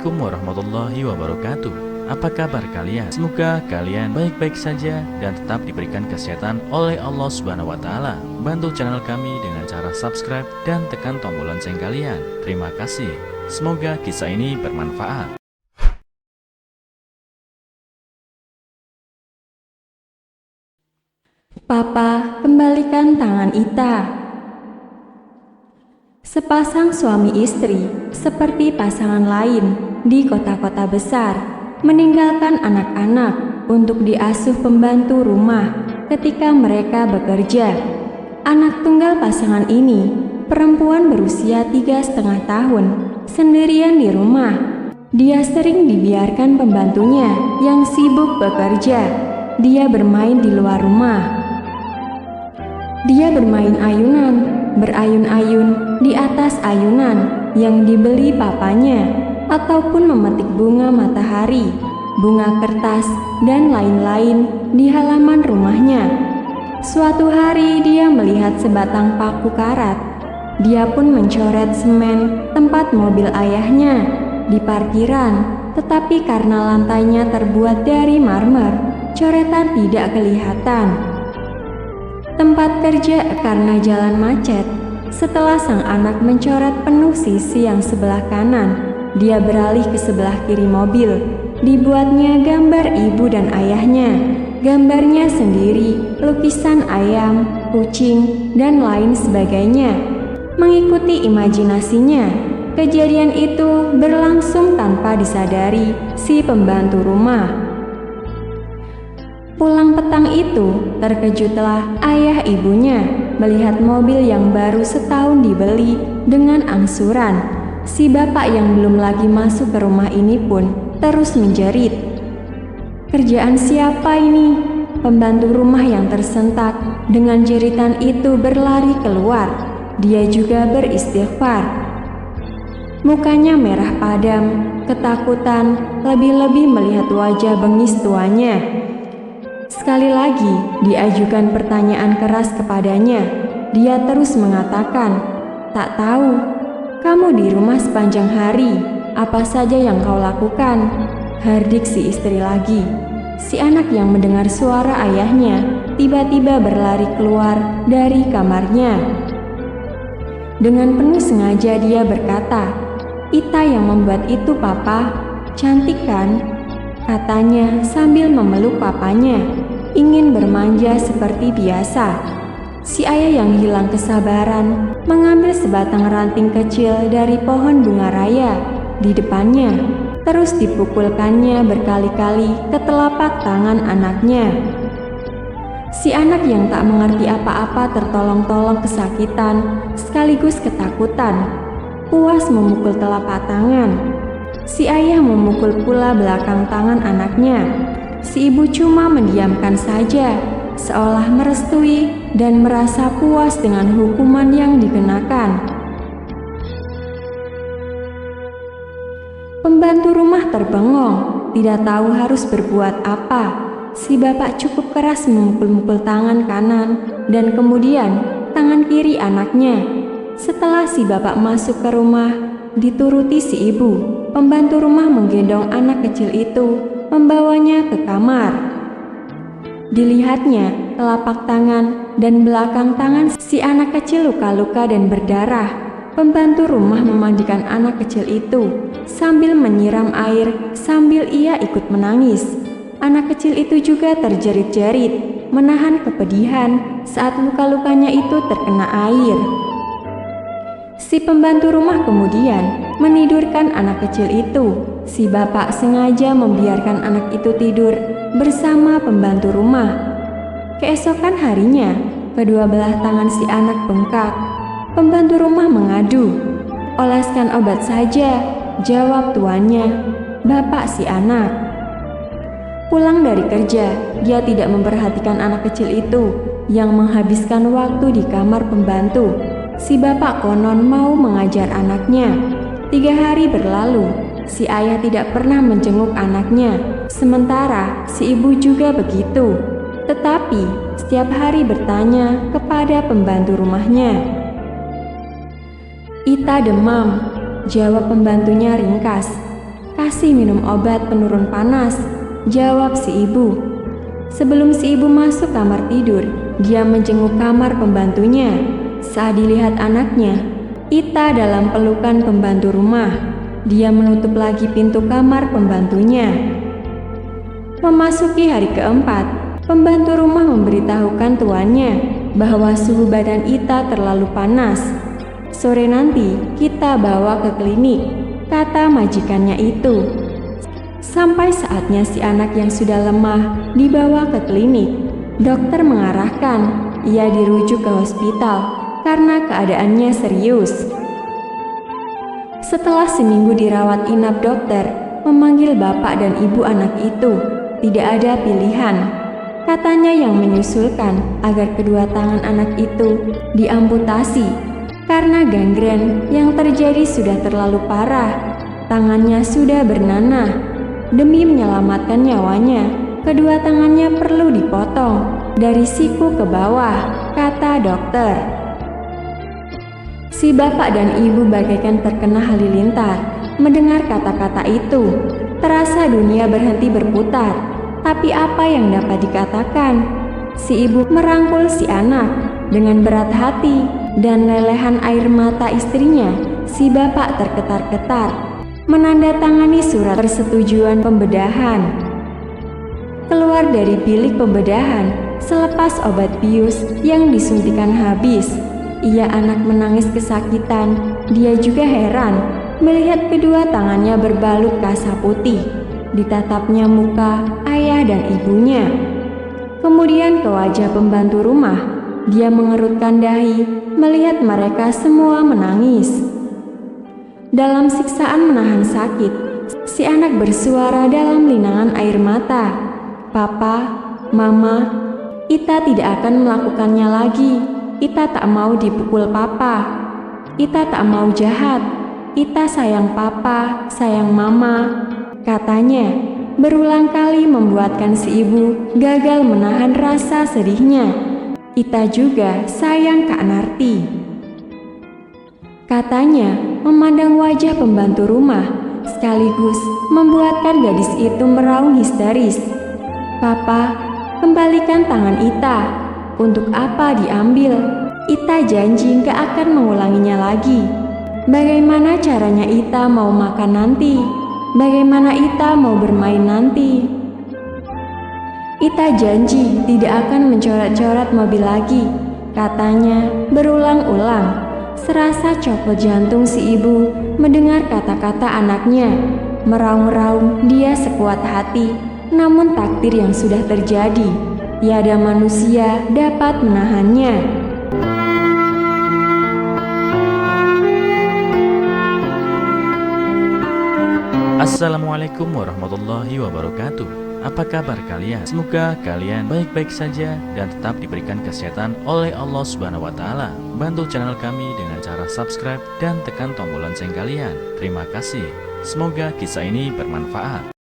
Assalamualaikum warahmatullahi wabarakatuh. Apa kabar kalian? Semoga kalian baik-baik saja dan tetap diberikan kesehatan oleh Allah Subhanahu wa taala. Bantu channel kami dengan cara subscribe dan tekan tombol lonceng kalian. Terima kasih. Semoga kisah ini bermanfaat. Papa, kembalikan tangan Ita. Sepasang suami istri, seperti pasangan lain di kota-kota besar, meninggalkan anak-anak untuk diasuh pembantu rumah ketika mereka bekerja. Anak tunggal pasangan ini, perempuan berusia 3,5 tahun, sendirian di rumah. Dia sering dibiarkan pembantunya yang sibuk bekerja. Dia bermain di luar rumah. Dia bermain ayunan, berayun-ayun di atas ayunan yang dibeli papanya, ataupun memetik bunga matahari, bunga kertas, dan lain-lain di halaman rumahnya. Suatu hari dia melihat sebatang paku karat. Dia pun mencoret semen tempat mobil ayahnya di parkiran, tetapi karena lantainya terbuat dari marmer, coretan tidak kelihatan. Tempat kerja karena jalan macet. Setelah sang anak mencoret penuh sisi yang sebelah kanan, dia beralih ke sebelah kiri mobil. Dibuatnya gambar ibu dan ayahnya. Gambarnya sendiri, lukisan ayam, kucing, dan lain sebagainya. Mengikuti imajinasinya, kejadian itu berlangsung tanpa disadari si pembantu rumah. Pulang petang itu, terkejutlah ayah ibunya melihat mobil yang baru setahun dibeli dengan angsuran. Si bapak yang belum lagi masuk ke rumah ini pun terus menjerit. Kerjaan siapa ini? Pembantu rumah yang tersentak dengan jeritan itu berlari keluar. Dia juga beristighfar. Mukanya merah padam, ketakutan, lebih-lebih melihat wajah bengis tuanya. Sekali lagi diajukan pertanyaan keras kepadanya. Dia terus mengatakan, "Tak tahu, kamu di rumah sepanjang hari, apa saja yang kau lakukan?" Hardik si istri lagi. Si anak yang mendengar suara ayahnya tiba-tiba berlari keluar dari kamarnya. Dengan penuh sengaja dia berkata, "Ita yang membuat itu, Papa. Cantik kan?" Katanya sambil memeluk papanya, ingin bermanja seperti biasa. Si ayah yang hilang kesabaran mengambil sebatang ranting kecil dari pohon bunga raya di depannya, terus dipukulkannya berkali-kali ke telapak tangan anaknya. Si anak yang tak mengerti apa-apa tertolong-tolong kesakitan sekaligus ketakutan, puas memukul telapak tangan. Si ayah memukul pula belakang tangan anaknya. Si ibu cuma mendiamkan saja, seolah merestui dan merasa puas dengan hukuman yang dikenakan. Pembantu rumah terbengong, tidak tahu harus berbuat apa. Si bapak cukup keras memukul-mukul tangan kanan dan kemudian tangan kiri anaknya. Setelah si bapak masuk ke rumah, dituruti si ibu. Pembantu rumah menggendong anak kecil itu, membawanya ke kamar. Dilihatnya telapak tangan dan belakang tangan si anak kecil luka-luka dan berdarah. Pembantu rumah memandikan anak kecil itu sambil menyiram air sambil ia ikut menangis. Anak kecil itu juga terjerit-jerit, menahan kepedihan saat luka-lukanya itu terkena air. Si pembantu rumah kemudian menidurkan anak kecil itu. Si bapak sengaja membiarkan anak itu tidur bersama pembantu rumah. Keesokan harinya, kedua belah tangan si anak bengkak. Pembantu rumah mengadu. "Oleskan obat saja," jawab tuannya, bapak si anak. Pulang dari kerja, dia tidak memperhatikan anak kecil itu yang menghabiskan waktu di kamar pembantu. Si bapak konon mau mengajar anaknya. 3 hari berlalu, si ayah tidak pernah menjenguk anaknya. Sementara si ibu juga begitu. Tetapi setiap hari bertanya kepada pembantu rumahnya. "Ita demam," jawab pembantunya ringkas. kasih minum obat penurun panas, jawab si ibu. Sebelum si ibu masuk kamar tidur, dia menjenguk kamar pembantunya. Saat dilihat anaknya, Ita dalam pelukan pembantu rumah, dia menutup lagi pintu kamar pembantunya. Memasuki hari keempat, pembantu rumah memberitahukan tuannya bahwa suhu badan Ita terlalu panas. Sore nanti kita bawa ke klinik, kata majikannya itu. Sampai saatnya si anak yang sudah lemah dibawa ke klinik. Dokter mengarahkan ia dirujuk ke hospital karena keadaannya serius. Setelah seminggu dirawat inap, dokter memanggil bapak dan ibu anak itu. Tidak ada pilihan. Katanya yang menyusulkan agar kedua tangan anak itu diamputasi karena gangren yang terjadi sudah terlalu parah. Tangannya sudah bernanah. Demi menyelamatkan nyawanya, kedua tangannya perlu dipotong dari siku ke bawah, kata dokter. Si bapak dan ibu bagaikan terkena halilintar mendengar kata-kata itu. Terasa dunia berhenti berputar. Tapi apa yang dapat dikatakan? Si ibu merangkul si anak dengan berat hati, dan lelehan air mata istrinya. Si bapak terketar-ketar menandatangani surat persetujuan pembedahan. Keluar dari bilik pembedahan selepas obat bius yang disuntikan habis. Ia anak menangis kesakitan. Dia juga heran melihat kedua tangannya berbalut kasa putih. Ditatapnya muka ayah dan ibunya. Kemudian ke wajah pembantu rumah. Dia mengerutkan dahi melihat mereka semua menangis. Dalam siksaan menahan sakit, si anak bersuara dalam linangan air mata, "Papa, Mama, Ita tidak akan melakukannya lagi. Ita tak mau dipukul papa. Ita tak mau jahat. Ita sayang papa, sayang mama," katanya. Berulang kali membuatkan si ibu gagal menahan rasa sedihnya. Ita juga sayang Kak Narti, katanya memandang wajah pembantu rumah, sekaligus membuatkan gadis itu meraung histeris. "Papa, kembalikan tangan Ita. Untuk apa diambil? Ita janji gak akan mengulanginya lagi. Bagaimana caranya Ita mau makan nanti? Bagaimana Ita mau bermain nanti? Ita janji tidak akan mencoret-coret mobil lagi," katanya berulang-ulang. Serasa copot jantung si ibu mendengar kata-kata anaknya. Meraung-raung dia sekuat hati, namun takdir yang sudah terjadi, tiada manusia dapat menahannya. Assalamualaikum warahmatullahi wabarakatuh. Apa kabar kalian? Semoga kalian baik-baik saja dan tetap diberikan kesehatan oleh Allah Subhanahu wa Ta'ala. Bantu channel kami dengan cara subscribe dan tekan tombol lonceng kalian. Terima kasih. Semoga kisah ini bermanfaat.